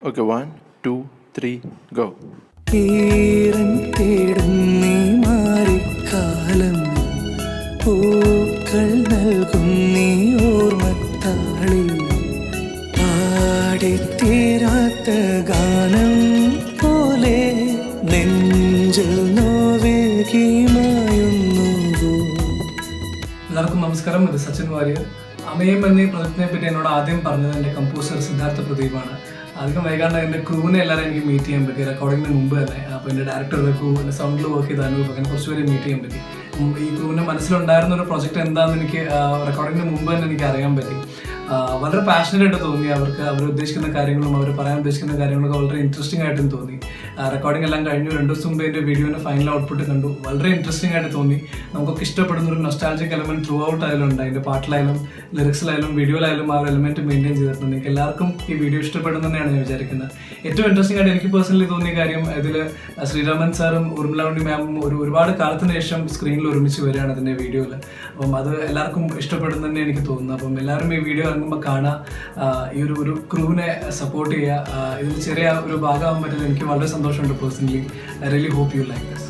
Okay, 1, 2, 3, go. ഈരൻ തേടുന്നീ മാറിക്കാലം പൂക്കൾ നൽകുന്നീ ഓർമ്മത്താളിൽ പാടിത്തീരാത്ത ഗാനം പോലെ നെഞ്ചിൽ നോവേകി മായുന്നു. എല്ലാവർക്കും നമസ്കാരം. ഇത് സച്ചിൻ വാര്യർ. അമയം എന്നീ പ്രൊജക്റ്റിനെ പറ്റി എന്നോട് ആദ്യം പറഞ്ഞത് എൻ്റെ കമ്പോസർ സിദ്ധാർത്ഥ പ്രദീപാണ്. അധികം വൈകാണ്ട് എൻ്റെ ക്രൂവിനെ എല്ലാവരും എനിക്ക് മീറ്റ് ചെയ്യാൻ പറ്റി, റെക്കോർഡിങ്ങിന് മുമ്പ് തന്നെ. അപ്പോൾ എൻ്റെ ഡയറക്ടറുടെ ക്രൂ, എൻ്റെ സൗണ്ടിൽ വർക്ക് ചെയ്ത അനൂപ്, അങ്ങനെ കുറച്ചുപേരെ മീറ്റ് ചെയ്യാൻ പറ്റി. ഈ ക്രൂവിൻ്റെ മനസ്സിലുണ്ടായിരുന്ന ഒരു പ്രൊജക്റ്റ് എന്താണെന്ന് എനിക്ക് റെക്കോർഡിങ്ങിന് മുമ്പ് തന്നെ എനിക്ക് അറിയാൻ പറ്റി. വളരെ പാഷനേറ്റ് തോന്നി. അവർക്ക് അവർ ഉദ്ദേശിക്കുന്ന കാര്യങ്ങളും അവർ പറയാൻ ഉദ്ദേശിക്കുന്ന കാര്യങ്ങളൊക്കെ വളരെ ഇൻട്രസ്റ്റിംഗ് ആയിട്ടും തോന്നി. റെക്കോർഡിംഗ് എല്ലാം കഴിഞ്ഞു. 2 ദിവസം മുമ്പ് എൻ്റെ വീഡിയോൻ്റെ ഫൈനൽ ഔട്ട്പുട്ട് കണ്ടു. വളരെ ഇൻട്രസ്റ്റിംഗ് ആയിട്ട് തോന്നി. നമുക്കൊക്കെ ഇഷ്ടപ്പെടുന്ന ഒരു നൊസ്റ്റാൾജിക് എലമെന്റ് ത്രൂ ഔട്ട് അതിലുണ്ട്. അതിൻ്റെ പാട്ടിലായാലും ലിറിക്സിലായാലും വീഡിയോയിലായാലും ആ ഒരു എലമെന്റ് മെയിൻറ്റെയിൻ ചെയ്തിട്ടുണ്ട്. എനിക്ക് എല്ലാവർക്കും ഈ വീഡിയോ ഇഷ്ടപ്പെടുന്നു തന്നെയാണ് ഞാൻ വിചാരിക്കുന്നത്. ഏറ്റവും ഇൻട്രസ്റ്റിംഗ് ആയിട്ട് എനിക്ക് പേഴ്സണലി തോന്നിയ കാര്യം, ഇതിൽ ശ്രീരാമൻ സാറും ഉർമിള മാമും ഒരുപാട് കാലത്തിന് ശേഷം സ്ക്രീനിൽ ഒരുമിച്ച് വരികയാണ് ഇതിൻ്റെ വീഡിയോയിൽ. അപ്പം അത് എല്ലാവർക്കും ഇഷ്ടപ്പെടുന്നു തന്നെ എനിക്ക് തോന്നുന്നു. അപ്പം എല്ലാവരും ഈ വീഡിയോ ഇറങ്ങുമ്പോൾ കാണുക, ഈ ഒരു ക്രൂവിനെ സപ്പോർട്ട് ചെയ്യുക. ഇതിൽ ചെറിയ ഒരു ഭാഗമാകാൻ പറ്റുന്നത് എനിക്ക് വളരെ സന്തോഷമുണ്ട് personally. I really hope you like this.